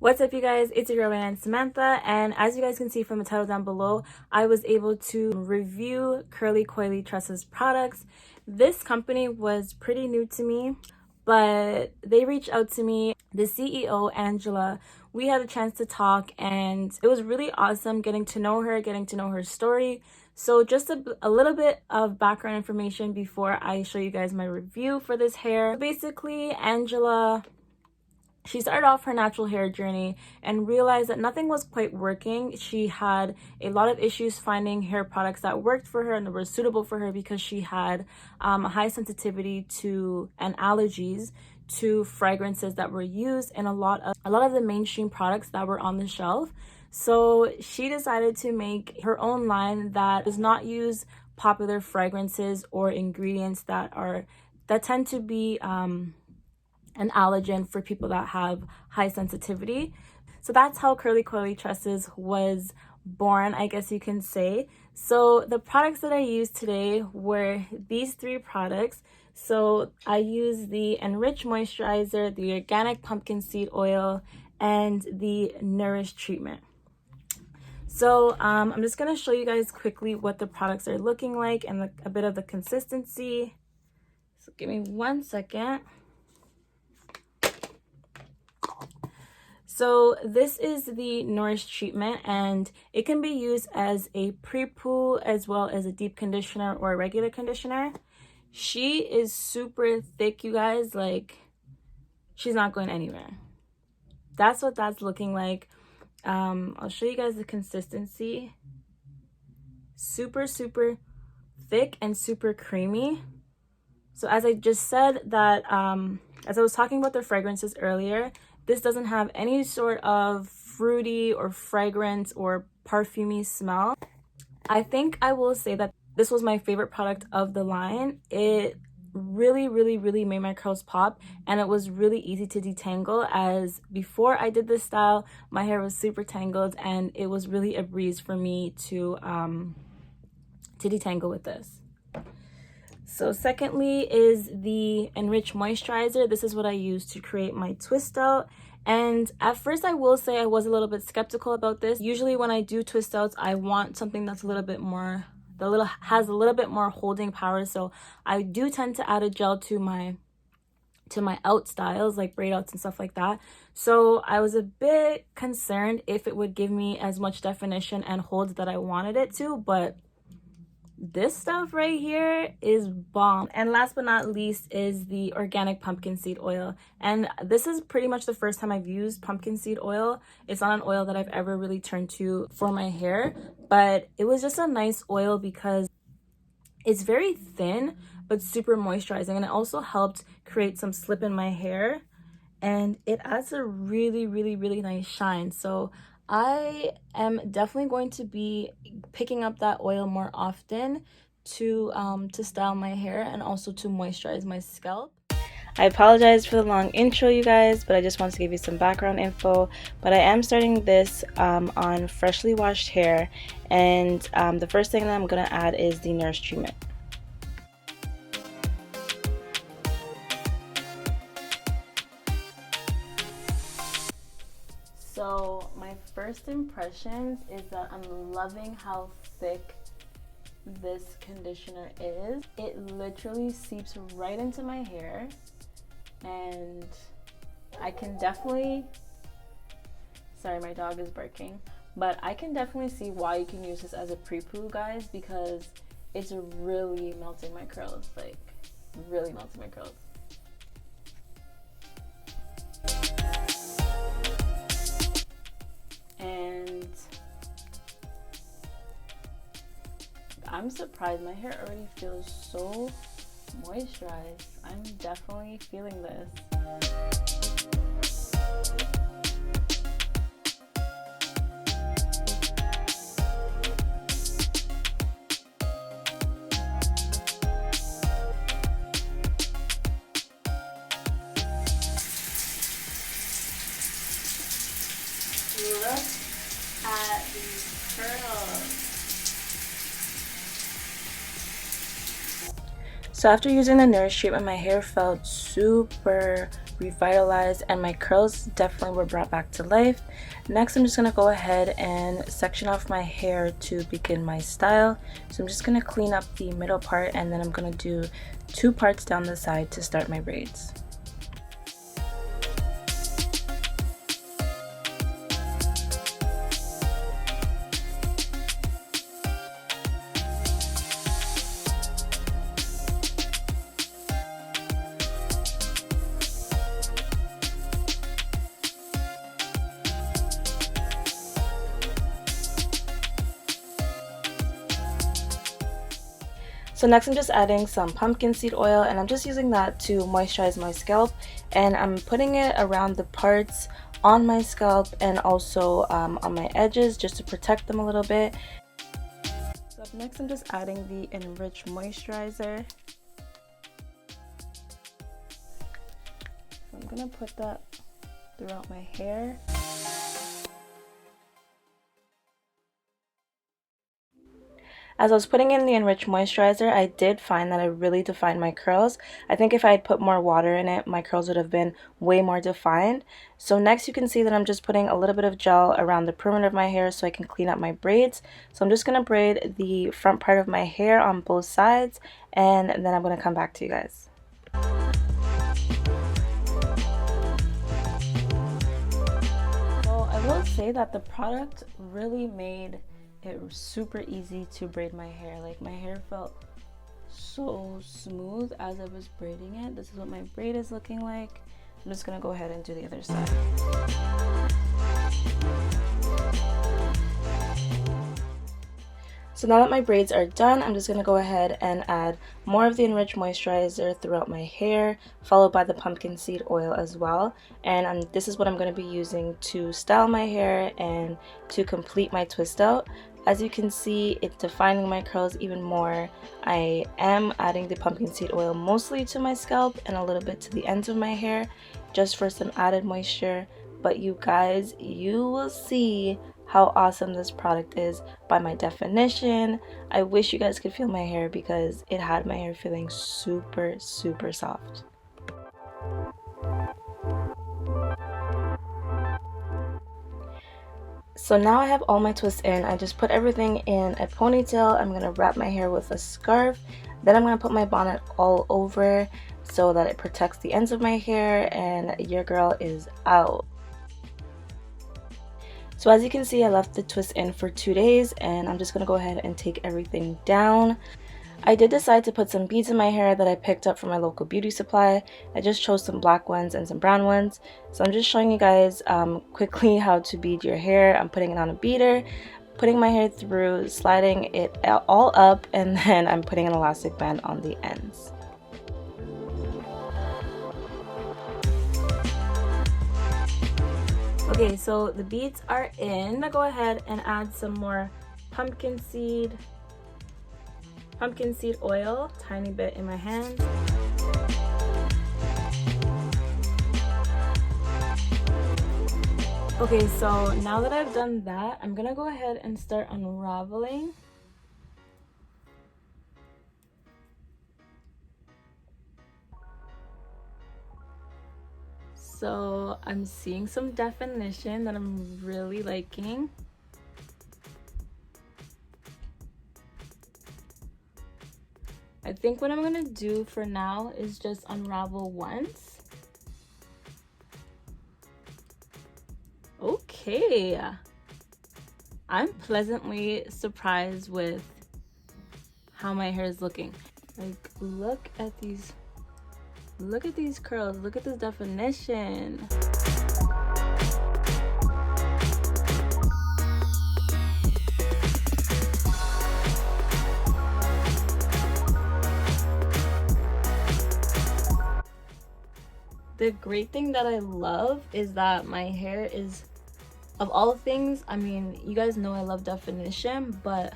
What's up, you guys? It's your girl and Samantha, and as you guys can see from the title down below, I was able to review Curlycoilytresses products. This company was pretty new to me, but they reached out to me. The CEO, Angela, we had a chance to talk, and it was really awesome getting to know her story. So just a little bit of background information before I show you guys my review for this hair. Basically, Angela, she started off her natural hair journey and realized that nothing was quite working. She had a lot of issues finding hair products that worked for her and that were suitable for her because she had a high sensitivity to and allergies to fragrances that were used in a lot of the mainstream products that were on the shelf. So she decided to make her own line that does not use popular fragrances or ingredients that tend to be an allergen for people that have high sensitivity. So that's how Curlycoilytresses was born, I guess you can say. So the products that I used today were these three products. So I used the Enrich Moisturizer, the Organic Pumpkin Seed Oil, and the Nourish Treatment. So I'm just going to show you guys quickly what the products are looking like and a bit of the consistency. So give me 1 second. So this is the Nourish treatment, and it can be used as a pre-poo as well as a deep conditioner or a regular conditioner. She is super thick, you guys. Like, she's not going anywhere. That's what that's looking like. I'll show you guys the consistency. Super thick and super creamy. So as I just said that, as I was talking about the fragrances earlier, this doesn't have any sort of fruity or fragrance or perfumey smell. I think I will say that this was my favorite product of the line. It really made my curls pop, and it was really easy to detangle, as before I did this style, my hair was super tangled, and it was really a breeze for me to detangle with this. So secondly is the Enrich Moisturizer. This is what I use to create my twist out. And at first, I will say I was a little bit skeptical about this. Usually when I do twist outs, I want something that's a little bit more, has a little bit more holding power. So I do tend to add a gel to my out styles, like braid outs and stuff like that. So I was a bit concerned if it would give me as much definition and hold that I wanted it to, but this stuff right here is bomb. And last but not least is the Organic Pumpkin Seed Oil. And this is pretty much the first time I've used pumpkin seed oil. It's not an oil that I've ever really turned to for my hair, but it was just a nice oil because it's very thin but super moisturizing, and it also helped create some slip in my hair, and it adds a really nice shine. So I am definitely going to be picking up that oil more often to style my hair and also to moisturize my scalp. I apologize for the long intro, you guys, but I just wanted to give you some background info. But I am starting this on freshly washed hair, and the first thing that I'm going to add is the Nourish treatment. So my first impressions is that I'm loving how thick this conditioner is. It literally seeps right into my hair, and I can definitely, sorry, my dog is barking, but I can definitely see why you can use this as a pre-poo, guys, because it's really melting my curls, like really melting my curls. And I'm surprised, my hair already feels so moisturized. I'm definitely feeling this. Look at these curls. So after using the Nourish treatment, my hair felt super revitalized and my curls definitely were brought back to life. Next, I'm just going to go ahead and section off my hair to begin my style. So I'm just going to clean up the middle part and then I'm going to do 2 parts down the side to start my braids. So next I'm just adding some pumpkin seed oil and I'm just using that to moisturize my scalp, and I'm putting it around the parts on my scalp and also on my edges just to protect them a little bit. So up next I'm just adding the Enrich moisturizer. So I'm gonna put that throughout my hair. As I was putting in the Enrich moisturizer, I did find that it really defined my curls. I think if I had put more water in it, my curls would have been way more defined. So next you can see that I'm just putting a little bit of gel around the perimeter of my hair so I can clean up my braids. So I'm just going to braid the front part of my hair on both sides and then I'm going to come back to you guys. So I will say that the product really made it was super easy to braid my hair. Like my hair felt so smooth as I was braiding it. This is what my braid is looking like. I'm just gonna go ahead and do the other side. So now that my braids are done, I'm just going to go ahead and add more of the Enrich moisturizer throughout my hair, followed by the pumpkin seed oil as well. And this is what I'm going to be using to style my hair and to complete my twist out. As you can see, it's defining my curls even more. I am adding the pumpkin seed oil mostly to my scalp and a little bit to the ends of my hair just for some added moisture. But you guys, you will see how awesome this product is by my definition. I wish you guys could feel my hair because it had my hair feeling super, super soft. So now I have all my twists in. I just put everything in a ponytail. I'm going to wrap my hair with a scarf. Then I'm going to put my bonnet all over so that it protects the ends of my hair and your girl is out. So as you can see, I left the twist in for 2 days and I'm just going to go ahead and take everything down. I did decide to put some beads in my hair that I picked up from my local beauty supply. I just chose some black ones and some brown ones. So I'm just showing you guys quickly how to bead your hair. I'm putting it on a beader, putting my hair through, sliding it all up, and then I'm putting an elastic band on the ends. Okay, so the beads are in. I'll go ahead and add some more pumpkin seed oil, tiny bit in my hand. Okay, so now that I've done that, I'm gonna go ahead and start unraveling. So I'm seeing some definition that I'm really liking. I think what I'm gonna do for now is just unravel once. Okay, I'm pleasantly surprised with how my hair is looking. Like, look at these curls, look at this definition. The great thing that I love is that my hair is, of all things, I mean, you guys know I love definition, but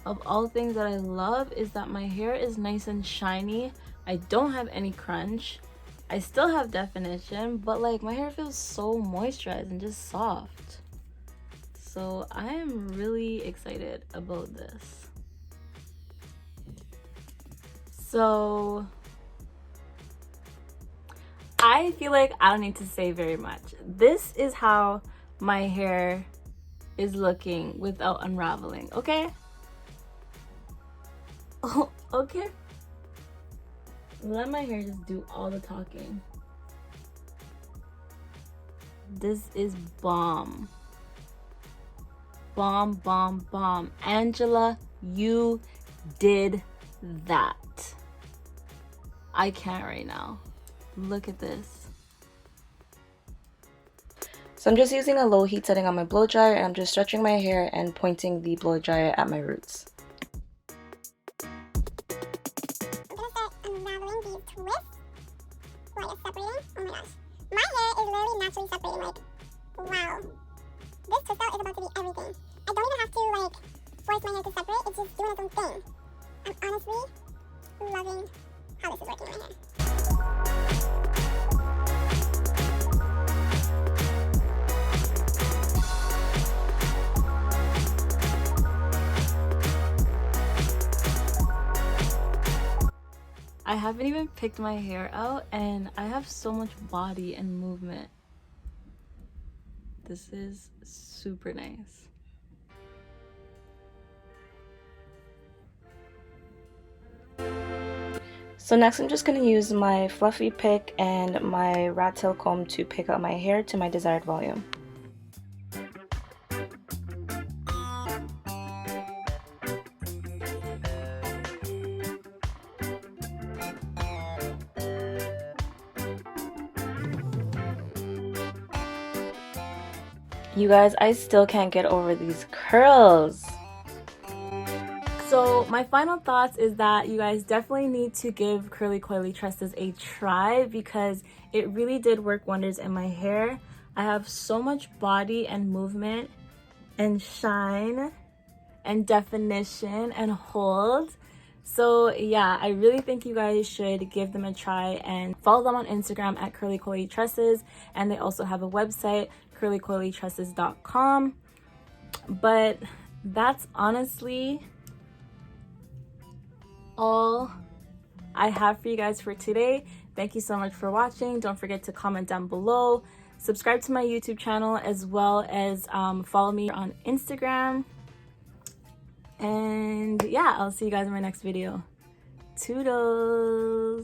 of all things that I love is that my hair is nice and shiny. I don't have any crunch. I still have definition, but like my hair feels so moisturized and just soft. So I am really excited about this. So I feel like I don't need to say very much. This is how my hair is looking without unraveling, okay? Oh, okay. Let my hair just do all the talking. This is bomb. Bomb, bomb, bomb. Angela, you did that. I can't right now. Look at this. So I'm just using a low heat setting on my blow dryer, and I'm just stretching my hair and pointing the blow dryer at my roots. I'm gonna start unraveling these twists while it's separating. Oh my gosh. My hair is literally naturally separating. Like, wow. This twist out is about to be everything. I don't even have to like force my hair to separate. It's just doing its own thing. I'm honestly loving how this is working in my hair. I haven't even picked my hair out, and I have so much body and movement. This is super nice. So next I'm just going to use my fluffy pick and my rat tail comb to pick out my hair to my desired volume. You guys, I still can't get over these curls. So my final thoughts is that you guys definitely need to give Curlycoilytresses a try because it really did work wonders in my hair. I have so much body and movement and shine and definition and hold. So yeah, I really think you guys should give them a try and follow them on Instagram at Curlycoilytresses, and they also have a website, curlycoilytresses.com. But that's honestly all I have for you guys for today. Thank you so much for watching. Don't forget to comment down below, subscribe to my YouTube channel, as well as follow me on Instagram. And yeah, I'll see you guys in my next video. Toodles!